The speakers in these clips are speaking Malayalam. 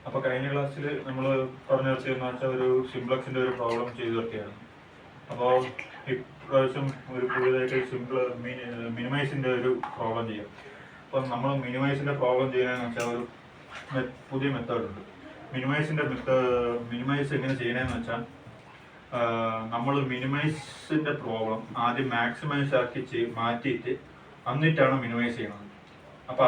അപ്പോൾ കഴിഞ്ഞ ക്ലാസ്സിൽ നമ്മൾ പറഞ്ഞു വെച്ചതെന്ന് വെച്ചാൽ ഒരു സിംപ്ലക്സിൻ്റെ ഒരു പ്രോബ്ലം ചെയ്തു വെക്കുകയാണ്. അപ്പോൾ ഇപ്രാവശ്യം ഒരു പുതിയതായിട്ട് മിനിമൈസിൻ്റെ ഒരു പ്രോബ്ലം ചെയ്യാം. അപ്പം നമ്മൾ മിനിമൈസിൻ്റെ പ്രോബ്ലം ചെയ്യാനെന്ന് വെച്ചാൽ ഒരു പുതിയ മെത്തേഡുണ്ട്. മിനിമൈസ് എങ്ങനെ ചെയ്യണമെന്ന് വെച്ചാൽ നമ്മൾ മിനിമൈസിൻ്റെ പ്രോബ്ലം ആദ്യം മാക്സിമൈസ് ആക്കി മാറ്റിയിട്ട് എന്നിട്ടാണ് മിനിമൈസ് ചെയ്യുന്നത്. അപ്പോൾ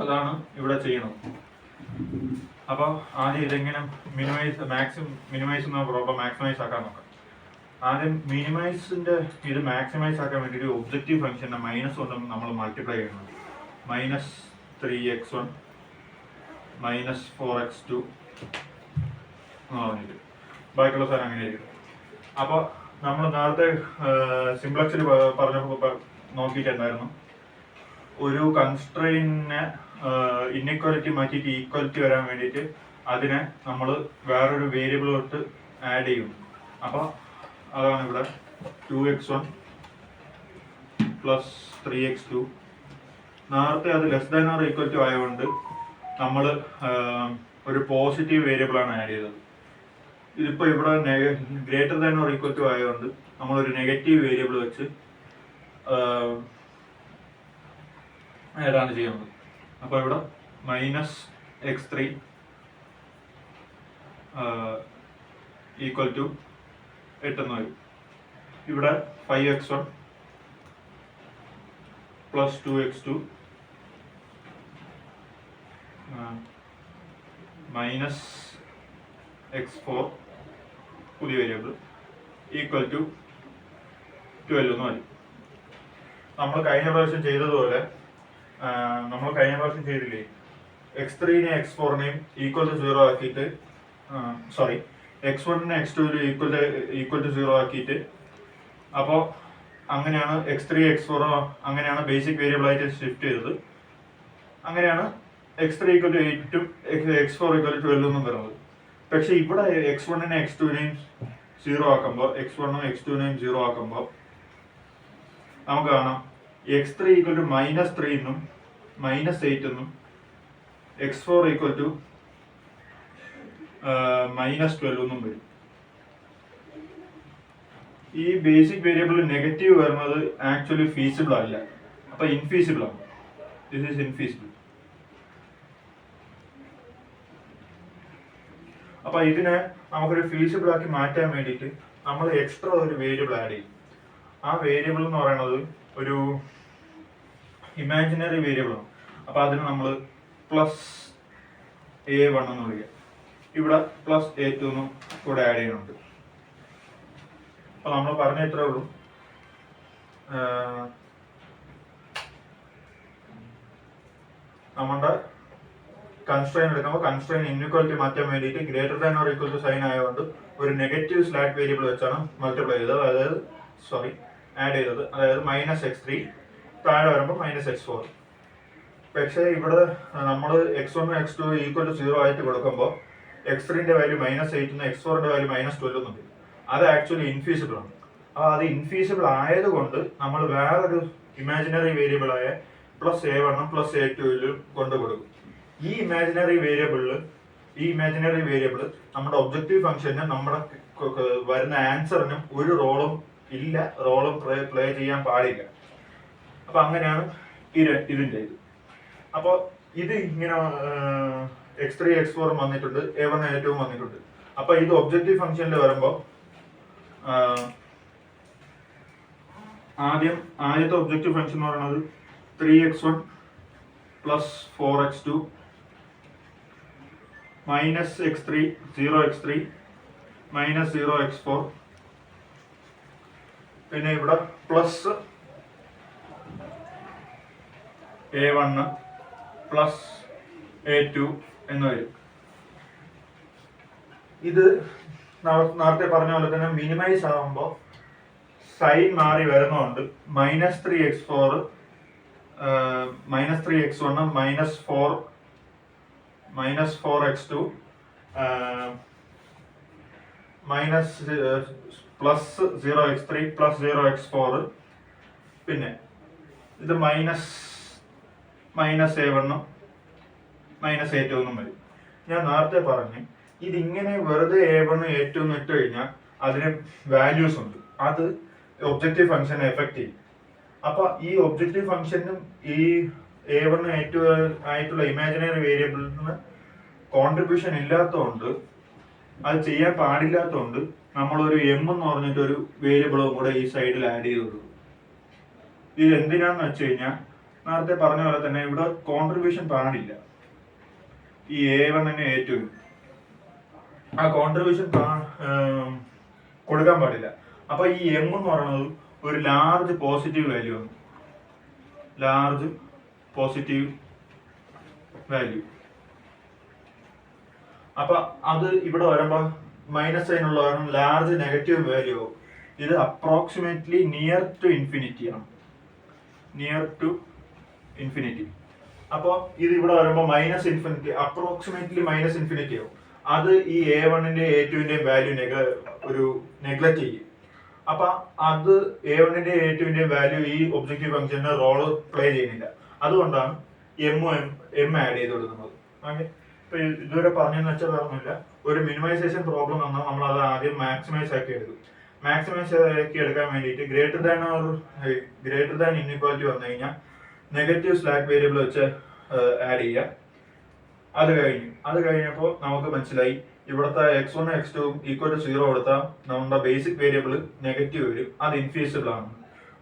അതാണ് ഇവിടെ ചെയ്യണം. അപ്പോൾ ആദ്യം ഇതെങ്ങനെ മിനിമൈസ് എന്ന പ്രോബ്ലം മാക്സിമൈസ് ആക്കാൻ നോക്കാം. ആദ്യം മിനിമൈസിൻ്റെ ഇത് മാക്സിമൈസ് ആക്കാൻ വേണ്ടിയിട്ട് ഒബ്ജക്റ്റീവ് ഫംഗ്ഷൻ്റെ മൈനസ് കൊണ്ട് നമ്മൾ മൾട്ടിപ്ലൈ ചെയ്യണം. -3x1 -4x2 എന്ന് പറഞ്ഞിട്ട് ബാക്കിയുള്ള സാധനം അങ്ങനെ ആയിരിക്കും. അപ്പോൾ നമ്മൾ നേരത്തെ സിംപ്ലക്സിൽ പറഞ്ഞപ്പോൾ നോക്കിയിട്ടുണ്ടായിരുന്നു, ഒരു കൺസ്ട്രെയിനെ ഇൻഇക്വാലിറ്റി മാറ്റിയിട്ട് ഈക്വാലിറ്റി വരാൻ വേണ്ടിയിട്ട് അതിനെ നമ്മൾ വേറൊരു വേരിയബിളോട്ട് ആഡ് ചെയ്യും. അപ്പോൾ അതാണ് ഇവിടെ 2x1 + 3x2. നേരത്തെ അത് <= ആയതുകൊണ്ട് നമ്മൾ ഒരു പോസിറ്റീവ് വേരിയബിളാണ് ആഡ് ചെയ്തത്. ഇതിപ്പോൾ ഇവിടെ <= ആയതുകൊണ്ട് നമ്മളൊരു നെഗറ്റീവ് വേരിയബിൾ വെച്ച് ഏതാണ് ചെയ്യുന്നത്. അപ്പോൾ ഇവിടെ -x3 = 8 എന്ന് വരും. ഇവിടെ 5x1 + 2x2 -x4 പുതിയ വേരിയബിൾ = 12 എന്ന് വരും. നമ്മൾ കഴിഞ്ഞ പ്രാവശ്യം ചെയ്തതുപോലെ ചെയ്തില്ലേ, x3നെ x4നെയും =0 ആക്കിയിട്ട് x1നെ x2 =0 ആക്കിയിട്ട്, അപ്പോൾ അങ്ങനെയാണ് x3 x4 അങ്ങനെയാണ് ബേസിക് വേരിയബിൾ ആയിട്ട് ഷിഫ്റ്റ് ചെയ്തത്. അങ്ങനെയാണ് x3 = 8ഉം x4 = 12 എന്നും വരുന്നത്. പക്ഷെ ഇവിടെ x1നെ x2നെയും 0 ആക്കുമ്പോൾ, x1ഉം x2നെയും 0 ആക്കുമ്പോൾ നമുക്ക് കാണാം x3 = -3 എന്നും -8 എന്നും x4 = -12 എന്നും വരും. ഈ ബേസിക് വേരിയബിൾ നെഗറ്റീവ് വരുന്നത് ആക്ച്വലി ഫീസിബിൾ അല്ല, അപ്പൊ ഇൻഫീസിബിൾ ആണ്. This is infeasible. അപ്പൊ ഇതിനെ നമുക്കൊരു ഫീസിബിൾ ആക്കി മാറ്റാൻ വേണ്ടിയിട്ട് നമ്മൾ എക്സ്ട്രാ ഒരു വേരിയബിൾ ആഡ് ചെയ്യും. ആ വേരിയബിൾ എന്ന് പറയുന്നത് ഒരു ഇമാജിനറി വേരിയബിൾ ആണ്. അപ്പൊ അതിന് നമ്മൾ +a1 എന്ന് വിളിക്കാം. ഇവിടെ +a2 എന്നും കൂടെ ആഡ് ചെയ്യുന്നുണ്ട്. അപ്പൊ നമ്മൾ പറഞ്ഞ ഇത്രേ ഉള്ളൂ. നമ്മുടെ കൺസ്ട്രെയിൻ എടുക്കുമ്പോൾ കൺസ്ട്രെയിൻ ഇൻഇക്വാലിറ്റി മാറ്റാൻ വേണ്ടിയിട്ട് > സൈൻ ആയതുകൊണ്ട് ഒരു നെഗറ്റീവ് സ്ലാക്ക് വേരിയബിൾ വെച്ചാണ് മൾട്ടിപ്ലൈ ചെയ്തത്, ആഡ് ചെയ്തത്. അതായത് -x3 താഴെ വരുമ്പോൾ -x4. പക്ഷേ ഇവിടെ നമ്മൾ x1 x2 = 0 ആയിട്ട് കൊടുക്കുമ്പോൾ x3ന്റെ വാല്യൂ -8 x4ന്റെ വാല്യൂ -12 എന്നുണ്ട്. അത് ആക്ച്വലി ഇൻഫീസിബിൾ ആണ്. അപ്പോൾ അത് ഇൻഫീസിബിൾ ആയതുകൊണ്ട് നമ്മൾ വേറൊരു ഇമാജിനറി വേരിയബിളായ +a1 +a2 കൊണ്ട് കൊടുക്കും. ഈ ഇമാജിനറി വേരിയബിൾ നമ്മുടെ ഒബ്ജക്റ്റീവ് ഫംഗ്ഷന് നമ്മുടെ വരുന്ന ആൻസറിനും ഒരു റോളും പ്ലേ ചെയ്യാൻ പാടില്ല. അപ്പൊ അങ്ങനെയാണ് ഇതിന്റെ ഇത്. അപ്പോൾ ഇത് ഇങ്ങനെ x3 x4 വന്നിട്ടുണ്ട്, a1 a2 വന്നിട്ടുണ്ട്. അപ്പൊ ഇത് ഒബ്ജക്റ്റീവ് ഫംഗ്ഷനിൽ വരുമ്പോൾ ആദ്യത്തെ ഒബ്ജക്റ്റീവ് ഫംഗ്ഷൻ എന്ന് പറയുന്നത് 3x1 + 4x2 -x3 0x3 -0x4. പിന്നെ ഇവിടെ +a1 +a2 എന്ന് വരും. ഇത് നേരത്തെ പറഞ്ഞ പോലെ തന്നെ മിനിമൈസ് ആകുമ്പോൾ സൈൻ മാറി വരുന്നതുകൊണ്ട് -3x1 -4x2 +0x3 +0x4. പിന്നെ ഇത് -a1 -a2 എന്നും വരും. ഞാൻ നേരത്തെ പറഞ്ഞു ഇതിങ്ങനെ വെറുതെ a1 a2 എന്ന് ഇട്ട് കഴിഞ്ഞാൽ അതിന് വാല്യൂസ് ഉണ്ട്, അത് ഒബ്ജക്റ്റീവ് ഫംഗ്ഷനെ എഫക്ട് ചെയ്യും. അപ്പൊ ഈ ഒബ്ജക്റ്റീവ് ഫംഗ്ഷനും ഈ a1 a2 ആയിട്ടുള്ള ഇമാജിനറി വേരിയബിളിന് കോൺട്രിബ്യൂഷൻ ഇല്ലാത്തതുകൊണ്ട്, അത് ചെയ്യാൻ പാടില്ലാത്തതുകൊണ്ട് നമ്മളൊരു m എന്ന് പറഞ്ഞിട്ടൊരു വേരിയബിളും കൂടെ ഈ സൈഡിൽ ആഡ് ചെയ്ത് കൊടുക്കും. ഇത് എന്തിനാന്ന് വെച്ച് കഴിഞ്ഞാൽ നേരത്തെ പറഞ്ഞ പോലെ തന്നെ ഇവിടെ കോൺട്രിബ്യൂഷൻ പാടില്ല. ഈ a1നും a2നും ആ കോൺട്രിബ്യൂഷൻ കൊടുക്കാൻ പാടില്ല. അപ്പൊ ഈ m എന്ന് പറയുന്നത് ഒരു ലാർജ് പോസിറ്റീവ് വാല്യൂ ആണ്, ലാർജ് പോസിറ്റീവ് വാല്യൂ. അപ്പൊ അത് ഇവിടെ വരുമ്പോ മൈനസ് സൈനുള്ള കാരണം ലാർജ് നെഗറ്റീവ് വാല്യൂ ആവും. ഇത് അപ്രോക്സിമേറ്റ്ലി നിയർ ടു ഇൻഫിനിറ്റി ആണ്, നിയർ ടു ഇൻഫിനിറ്റി. അപ്പോൾ ഇത് ഇവിടെ വരുമ്പോൾ minus infinity, approximately minus infinity ആവും. അത് ഈ a1ന്റെ a2ന്റെയും വാല്യൂ ഒരു നെഗ്ലക്ട് ചെയ്യും. അപ്പൊ അത് a1ന്റെ a2ന്റെയും വാല്യൂ ഈ ഒബ്ജക്റ്റീവ് ഫംഗ്ഷന് റോള് പ്ലേ ചെയ്യുന്നില്ല. അതുകൊണ്ടാണ് m ആഡ് ചെയ്ത് കൊടുക്കുന്നത്. ഓക്കെ, ഇപ്പൊ ഇതുവരെ പറഞ്ഞെന്ന് വെച്ചാൽ പറഞ്ഞില്ല, ഒരു മിനിമൈസേഷൻ പ്രോബ്ലം വന്നാൽ നമ്മൾ അത് ആദ്യം മാക്സിമൈസ് ആക്കി എടുക്കും. മാക്സിമൈസ് ആക്കി എടുക്കാൻ വേണ്ടിയിട്ട് ഗ്രേറ്റർ ദാൻ ഇൻഇക്വാലിറ്റി വന്നു കഴിഞ്ഞാൽ നെഗറ്റീവ് സ്ലാക്ക് വേരിയബിൾ വെച്ച് ആഡ് ചെയ്യുക. അത് കഴിഞ്ഞപ്പോൾ നമുക്ക് മനസ്സിലായി ഇവിടുത്തെ x1 x2 ഈക്വൽ ടു 0 കൊടുത്താൽ നമ്മുടെ ബേസിക് വേരിയബിൾ നെഗറ്റീവ് വരും, അത് ഇൻഫീസിബിൾ ആണ്.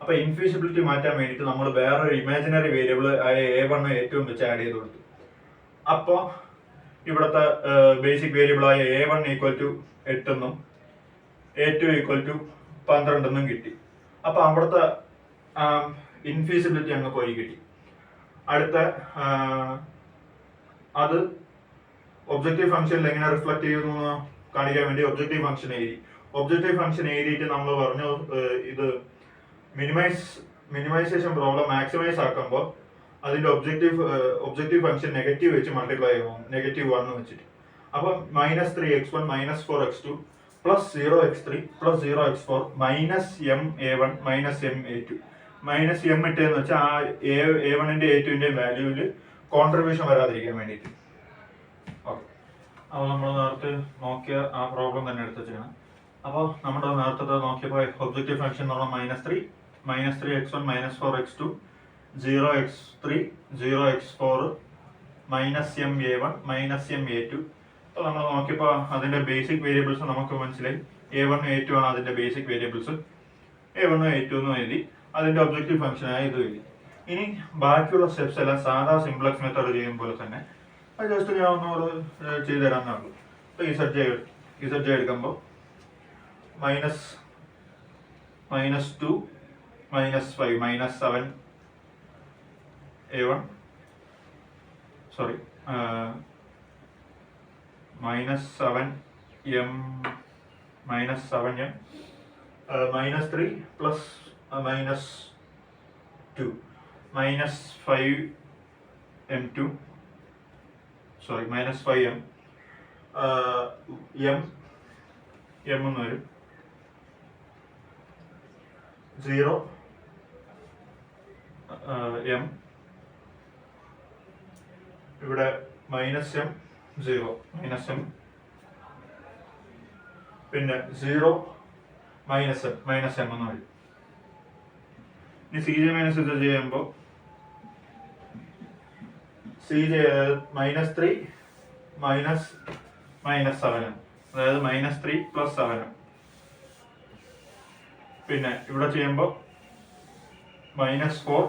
അപ്പൊ ഇൻഫീസിബിലിറ്റി മാറ്റാൻ വേണ്ടിയിട്ട് നമ്മൾ വേറൊരു ഇമാജിനറി വേരിയബിൾ ആയ a1 a2 വെച്ച് ആഡ് ചെയ്ത് കൊടുത്തു. അപ്പോൾ ഇവിടുത്തെ ബേസിക് വേരിയബിൾ ആയ a1 ഈക്വൽ ടു 8 എന്നും a2 ഈക്വൽ ടു 12 എന്നും കിട്ടി. അപ്പൊ അവിടുത്തെ ഇൻഫീസിബിലിറ്റി അങ്ങ് പോയി കിട്ടി. അടുത്ത അത് ഒബ്ജക്റ്റീവ് ഫംഗ്ഷനിൽ എങ്ങനെ റിഫ്ലക്ട് ചെയ്യുന്നു എന്ന് കാണിക്കാൻ വേണ്ടി ഒബ്ജക്റ്റീവ് ഫംഗ്ഷൻ എഴുതിയിട്ട് നമ്മൾ പറഞ്ഞു ഇത് മിനിമൈസേഷൻ പ്രോബ്ലം മാക്സിമൈസ് ആക്കുമ്പോൾ അതിന്റെ ഒബ്ജക്റ്റീവ് ഫംഗ്ഷൻ നെഗറ്റീവ് വെച്ച് മൾട്ടിപ്ലൈ ആകും, -1 വെച്ചിട്ട്. അപ്പം -3x1 -4x2 plus 0x3 plus 0x4 -m(a1) -m(a2). -m ഇട്ടെന്ന് വെച്ചാൽ ആ a1ന്റെ a2ന്റെ വാല്യൂവിൽ കോൺട്രിബ്യൂഷൻ വരാതിരിക്കാൻ വേണ്ടിയിട്ട്. ഓക്കെ, അപ്പോൾ നമ്മൾ നേരത്തെ നോക്കിയ ആ പ്രോബ്ലം തന്നെ എടുത്ത് വെച്ചാണ്. അപ്പോൾ നമ്മുടെ നേരത്തെ നോക്കിയപ്പോൾ ഒബ്ജക്റ്റീവ് ഫംഗ്ഷൻ എന്ന് പറഞ്ഞാൽ -3x1 -4x2 0x3 0x4 -m(a1) -m(a2). അപ്പോൾ നമ്മൾ നോക്കിയപ്പോൾ അതിന്റെ ബേസിക് വേരിയബിൾസ് നമുക്ക് മനസ്സിലായി. a1 a2 ആണ് അതിന്റെ ബേസിക് വേരിയബിൾസ്. a1 a2 എന്ന് എഴുതി, അതിന്റെ ഒബ്ജക്റ്റീവ് ഫംഗ്ഷനായി ഇത് എഴുതി. ഇനി ബാക്കിയുള്ള സ്റ്റെപ്സ് എല്ലാം സാധാ സിംപ്ലക്സ് മെത്തേഡ് ചെയ്യും പോലെ തന്നെ അത് ജസ്റ്റ് ഞാൻ ഒന്നുകൂടെ ചെയ്തു തരാമെന്നേ ഉള്ളൂ. അപ്പോൾ z എടുക്കുമ്പോൾ -2 -5 -7 a1 sorry -7m -3 plus -2 -5m2 sorry -5m m എന്ന് വരും 0 m ഇവിടെ -m 0 -m പിന്നെ 0 -m എന്ന് വരും. ഇനി CJ -z ചെയ്യുമ്പോൾ CJ -3 -7, അതായത് -3 പ്ലസ് 7. പിന്നെ ഇവിടെ ചെയ്യുമ്പോൾ -4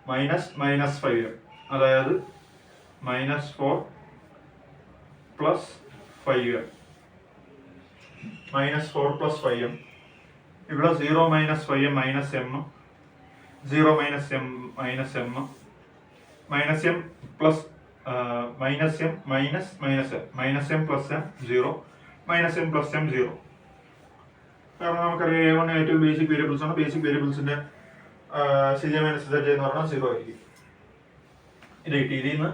-5, അതായത് -4 പ്ലസ് 5 -4 പ്ലസ് 5m. ഇവിടെ 0 -5m -m 0 -m plus -m plus m 0 -m plus m 0. കാരണം നമുക്കറിയാം a1 a2 ബേസിക് വേരിയബിൾസ് ആണ്. ബേസിക് വേരിയബിൾസിന്റെ CJ - z എന്ന് പറഞ്ഞാൽ 0 ആയിരിക്കും. ഇത് കിട്ടി. ഇതിൽ നിന്ന്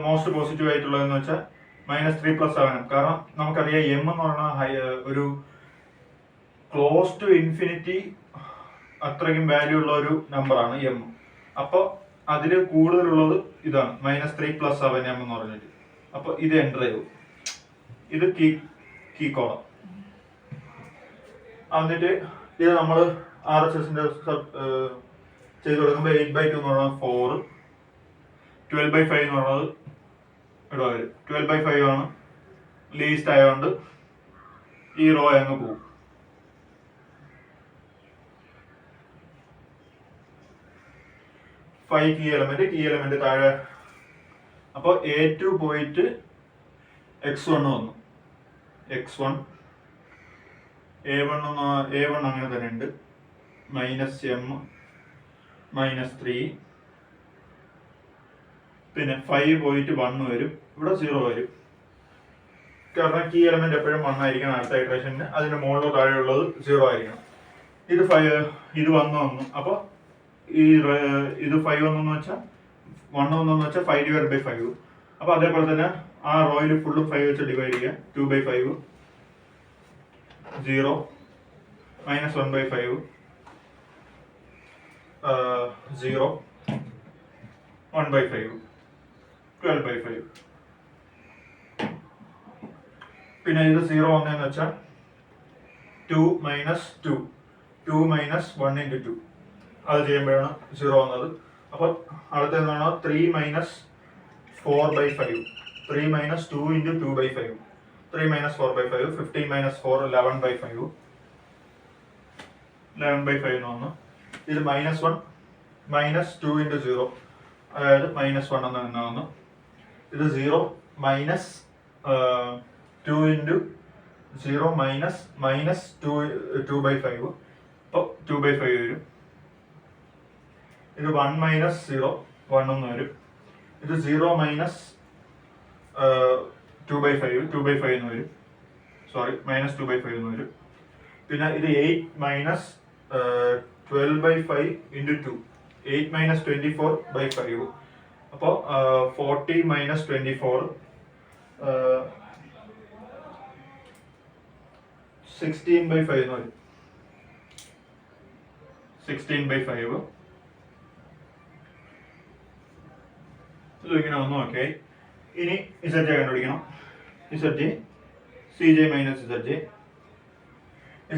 മോസ്റ്റ് പോസിറ്റീവ് ആയിട്ടുള്ളതെന്ന് വെച്ചാൽ -3 പ്ലസ് 7. കാരണം നമുക്കറിയാം m എന്ന് പറഞ്ഞാൽ ഒരു ക്ലോസ് ടു ഇൻഫിനിറ്റി അത്രയ്ക്കും വാല്യൂ ഉള്ള ഒരു നമ്പറാണ് m. അപ്പോൾ അതിൽ കൂടുതലുള്ളത് ഇതാണ് -3 + 7m എന്ന് പറഞ്ഞിട്ട്. അപ്പോൾ ഇത് എൻ്റർ ചെയ്തു. ഇത് കീ കോളം. എന്നിട്ട് ഇത് നമ്മൾ RHSന്റെ ചെയ്ത് കൊടുക്കുമ്പോൾ 8/2 എന്ന് പറയുന്നത് 4, 12/5 എന്ന് പറയുന്നത് ഇവിടെ വരും. 12/5 ആണ് ലീസ്റ്റ് ആയതുകൊണ്ട് ഈ റോ അങ്ങ് പോകും. കീ എലമെന്റ് താഴെ. അപ്പോൾ A2 പോയിട്ട് x1 വന്നു. x1 A1 അങ്ങനെ തന്നെ ഉണ്ട്. -m -3. പിന്നെ 5 പോയിട്ട് 1 വരും. ഇവിടെ 0 വരും. കാരണം കീ എലമെന്റ് എപ്പോഴും 1 ആയിരിക്കണം അടുത്ത ഇറ്ററേഷന്. അതിന്റെ മുകളിലോ താഴെയുള്ളത് 0 ആയിരിക്കണം. ഇത് വന്നു. അപ്പോൾ ഇത് 5 വന്നെന്ന് വെച്ചാൽ 1 വന്നെന്ന് വെച്ചാൽ 5/5. അപ്പോൾ അതേപോലെ തന്നെ ആ റോയിൽ ഫുള്ളും 5 വെച്ച് ഡിവൈഡ് ചെയ്യുക. 2/5 0 -1/5 0 1/5 12/5. പിന്നെ ഇത് 0 വന്നതെന്ന് വെച്ചാൽ 2 - 2 2 - 1 × 2 അത് ചെയ്യുമ്പോഴാണ് 0 വന്നത്. അപ്പോൾ അടുത്തതാണ് 3 - 4/5 3 - 2 × 2/5 3 - 4/5 15 - 4 11/5 11/5 എന്ന് വന്നു. ഇത് -1 -2 × 0 അതായത് -1 എന്ന് തന്നെ വന്നു. ഇത് 0 - 2 × 0 -2/5 അപ്പോൾ 2/5 വരും. ഇത് 1 - 0 1 എന്ന് വരും. ഇത് 0 - 2/5 2/5 എന്ന് വരും. സോറി -2/5 എന്ന് വരും. പിന്നെ ഇത് 8 - 12/5 × 2 8 - 24/5 അപ്പോൾ 40 - 24 16/5 എന്ന് വരും. 16/5 ഇങ്ങനെ വന്നു. ഓക്കെ, ഇനി ZJ കണ്ടുപിടിക്കണം. ZJ CJ - ZJ.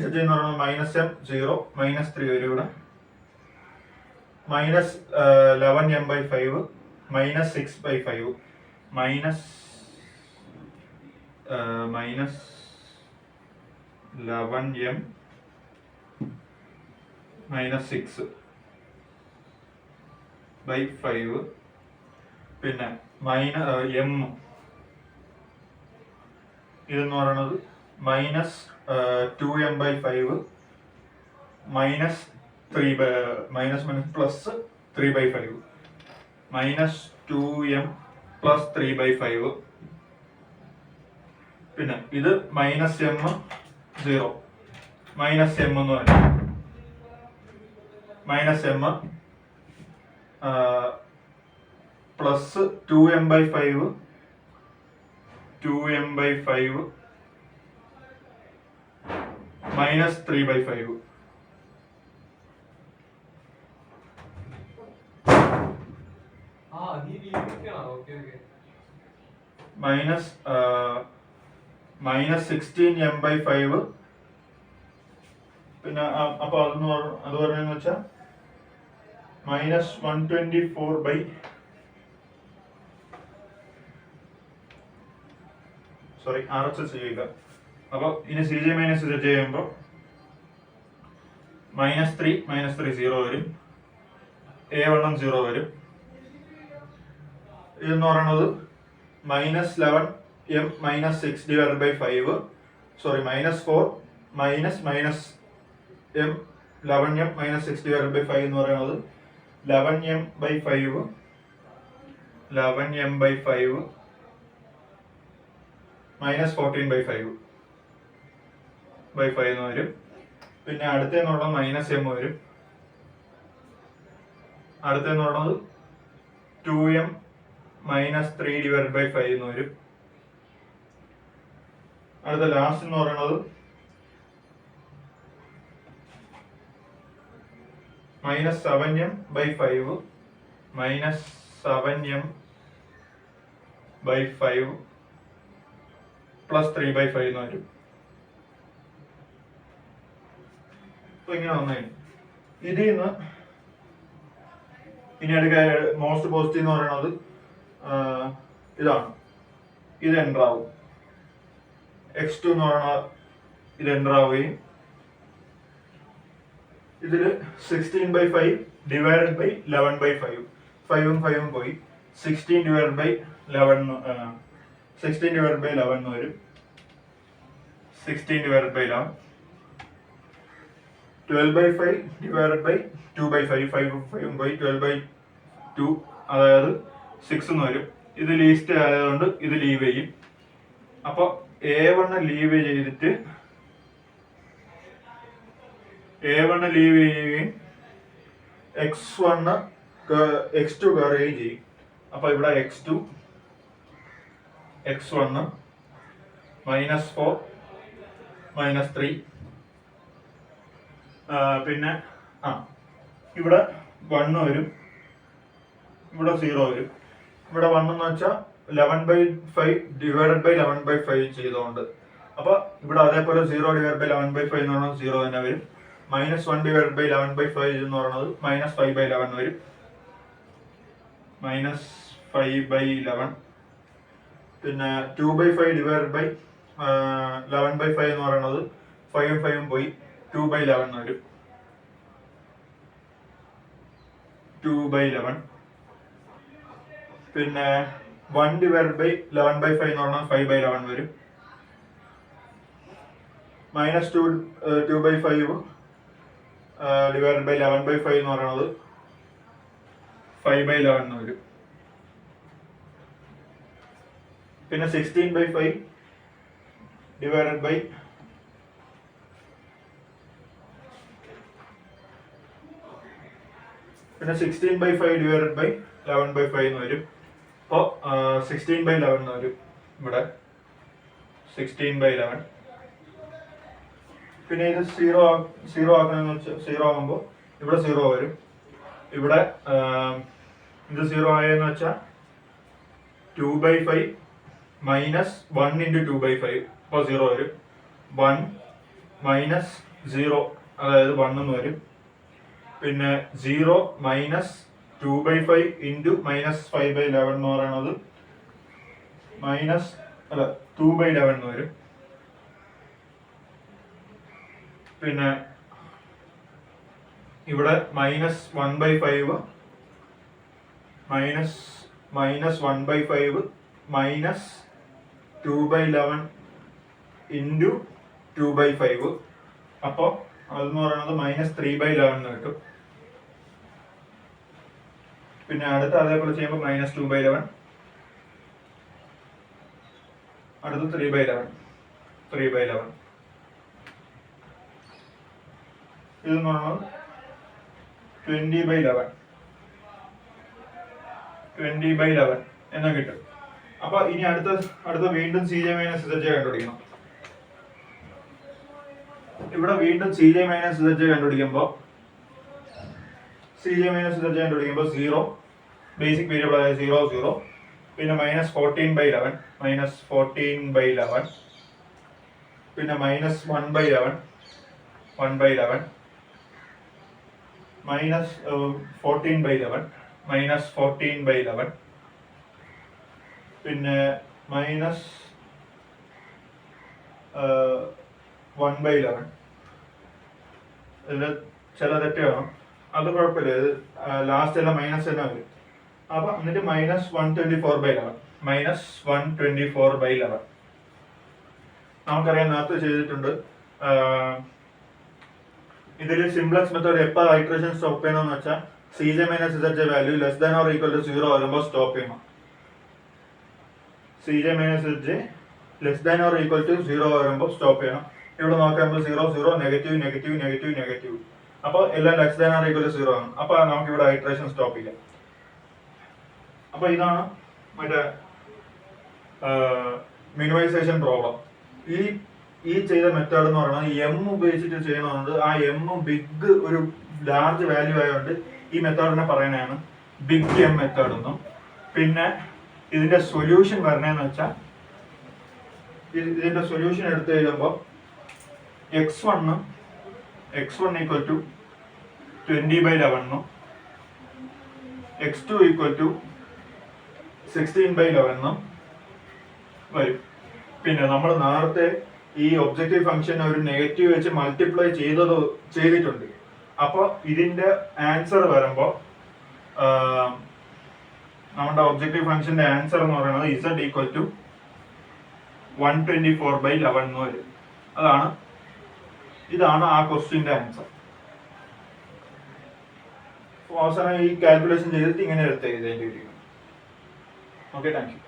ZJ എന്ന് പറയുന്നത് -m 0 -3 വരും. ഇവിടെ -11m/5 -6/5 -11m -6/5 പിന്നെ m ഇതെന്ന് പറയുന്നത് -2m/5 -3/5 -2m + 3/5 പിന്നെ ഇത് -m 0 -m എന്ന് പറയും. -m പ്ലസ് 2m/5 -3/5 -16m/5 പിന്നെ അപ്പൊ അത് പറഞ്ഞെന്ന് വെച്ചാൽ -124 സോറി RHS ചെയ്യുക. അപ്പോൾ ഇനി CJ - ZJ ചെയ്യുമ്പോൾ -3 0 വരും. A1 0 വരും. ഇതെന്ന് പറയുന്നത് -11m -6/5 സോറി -4 -m 11m -6/5 എന്ന് പറയുന്നത് 11m/5 -14/5 എന്ന് വരും. പിന്നെ അടുത്തെന്നുള്ളത് -m വരും. അടുത്തെന്നുള്ളത് 2m -3/5 എന്ന് വരും. അടുത്ത ലാസ്റ്റ് എന്ന് പറയുന്നത് -7m/5 -7m/5 +3/5 എന്ന് വരും. അപ്പൊ ഇങ്ങനെ വന്നേക്കും. ഇതിൽ നിന്ന് ഇനി എടുക്കാൻ മോസ്റ്റ് പോസിറ്റീവ് എന്ന് പറയുന്നത് ഇതാണ്. ഇത് എൻ്റർ ആവും. x2 എന്ന് പറയുന്നത് ഇത് എൻ്റർ ആവുകയും ഇതിൽ 16/5 ഡിവൈഡഡ് ബൈ 11/5 5ഉം 5ഉം പോയി 16/11 എന്ന് വരും. 16/11 12/5 ഡിവൈഡഡ് ബൈ 2/5 5ഉം 5ഉം പോയി 12/2 അതായത് 6 എന്ന് വരും. ഇത് ലീസ്റ്റ് ആയതുകൊണ്ട് ഇത് ലീവ് ചെയ്യും. അപ്പൊ A1 ലീവ് ചെയ്തിട്ട് ലീവ് ചെയ്യുകയും x2 കയറുകയും ചെയ്യും. അപ്പൊ ഇവിടെ x2 x1 -4 -3 പിന്നെ ഇവിടെ 1 വരും, ഇവിടെ 0 വരും. ഇവിടെ 1 എന്ന് വെച്ചാൽ 11/5 ഡിവൈഡഡ് ബൈ 11/5 ചെയ്തുകൊണ്ട്. അപ്പൊ ഇവിടെ അതേപോലെ 0 ഡിവൈഡ് ബൈ 11/5 എന്ന് പറയുന്നത് 0 തന്നെ വരും. -1 ഡിവൈഡ് ബൈ 11/5 എന്ന് പറയുന്നത് -5/11 വരും. -5/11 പിന്നെ 2/5 ഡിവൈഡ് ബൈ 11/5 എന്ന് പറയുന്നത് 5ഉം 5ഉം പോയി 2/11 വരും. 2/11 പിന്നെ 1 ഡിവൈഡ് ബൈ 11/5 എന്ന് പറഞ്ഞാൽ 5/11 വരും. -2/5 ഡിവൈഡ് ബൈ 11/5 എന്ന് പറയുന്നത് 5/11 വരും. പിന്നെ 16/5 ഡിവൈഡ് ബൈ 16/5 ഡിവൈഡ് ബൈ 11/5 എന്ന് വരും. അപ്പോൾ 16/11 എന്ന് വരും ഇവിടെ 16/11. പിന്നെ ഇത് 0 ആക്കണമെന്ന് വെച്ചാൽ 0 ആകുമ്പോൾ ഇവിടെ 0 വരും. ഇവിടെ ഇത് 0 ആയെന്ന് വെച്ചാൽ 2/5 -1 × 2/5 അപ്പോൾ 0 വരും. 1 -0 അതായത് 1 എന്ന് വരും. പിന്നെ 0 -2/5 × -5/11 എന്ന് പറയുന്നത് 2/11 എന്ന് വരും. പിന്നെ ഇവിടെ -1/5 -2/11 × 2/5 അപ്പോൾ അതെന്ന് പറയുന്നത് -3/11 എന്ന് കിട്ടും. പിന്നെ അടുത്ത അതേപോലെ ചെയ്യുമ്പോൾ -2/11 അടുത്ത് 3/11 ഇതെന്ന് പറയുന്നത് 20/11 എന്ന് കിട്ടും. അപ്പൊ ഇനി അടുത്ത വീണ്ടും CJ - ZJ കണ്ടുപിടിക്കണം. ഇവിടെ വീണ്ടും CJ - ZJ കണ്ടുപിടിക്കുമ്പോൾ 0 ബേസിക് വേരിയബിൾ ആയ 0 0 പിന്നെ -14/11 പിന്നെ -1/11 -14/11 -14/11 പിന്നെ -1/11 ഇതിൽ ചില തെറ്റ് കാണും, അത് കുഴപ്പമില്ല. ഇത് ലാസ്റ്റ് എല്ലാം മൈനസ് തന്നെ വരും. അപ്പൊ എന്നിട്ട് -124/11 നമുക്കറിയാം, നേരത്തെ ചെയ്തിട്ടുണ്ട്. ഇതിൽ സിംപ്ലക്സ് മെത്തേഡ് എപ്പോൾ ഇറ്ററേഷൻ സ്റ്റോപ്പ് ചെയ്യണമെന്ന് വെച്ചാൽ CJ - ZJ value less than or equal to 0 വരുമ്പോൾ സ്റ്റോപ്പ് ചെയ്യണം. CJ - ZJ less than or equal to 0 വരുമ്പോൾ സ്റ്റോപ്പ് ചെയ്യണം. ഇവിടെ നോക്കുമ്പോൾ 0 0 നെഗറ്റീവ് നെഗറ്റീവ് നെഗറ്റീവ് നെഗറ്റീവ്, അപ്പോൾ എല്ലാം less than or equal to 0 ആണ്. അപ്പോൾ നമുക്ക് ഇവിടെ ഇറ്ററേഷൻ സ്റ്റോപ്പ് ചെയ്യാം. അപ്പോൾ ഇതാണ് മറ്റേ മിനിമൈസേഷൻ പ്രോബ്ലം. ഈ ചെയ്ത മെത്തേഡ് എന്ന് പറയുന്നത് M ഉപയോഗിച്ചിട്ട് ചെയ്യണമെന്നുണ്ട്. ആ M ബിഗ് ഒരു ലാർജ് വാല്യൂ ആയതുകൊണ്ട് ഈ മെത്തേഡിനെ പറയുന്നതാണ് ബിഗ് എം മെത്തേഡ് എന്നും പിന്നെ ഇതിന്റെ സൊല്യൂഷൻ വരണേന്ന് വെച്ചാൽ ഇതിന്റെ സൊല്യൂഷൻ എടുത്തു കഴിയുമ്പോൾ x1 equal to 20/11 x2 equal to 16/11 വരും. പിന്നെ നമ്മൾ നേരത്തെ ഈ ഒബ്ജക്റ്റീവ് ഫംഗ്ഷൻ ഒരു നെഗറ്റീവ് വെച്ച് മൾട്ടിപ്ലൈ ചെയ്തിട്ടുണ്ട്. അപ്പോൾ ഇതിന്റെ ആൻസർ വരുമ്പോൾ നമ്മുടെ ഒബ്ജക്റ്റീവ് ഫംഗ്ഷന്റെ ആൻസർ എന്ന് പറയുന്നത് z ഈക്വൽ ടു 124/11 വരും. ഇതാണ് ആ ക്വസ്റ്റ്യന്റെ ആൻസർ. അവസാനം ഈ കാൽക്കുലേഷൻ ചെയ്തിട്ട് ഇങ്ങനെ എടുത്ത് എഴുതേണ്ടി വരും. Okay, thank you.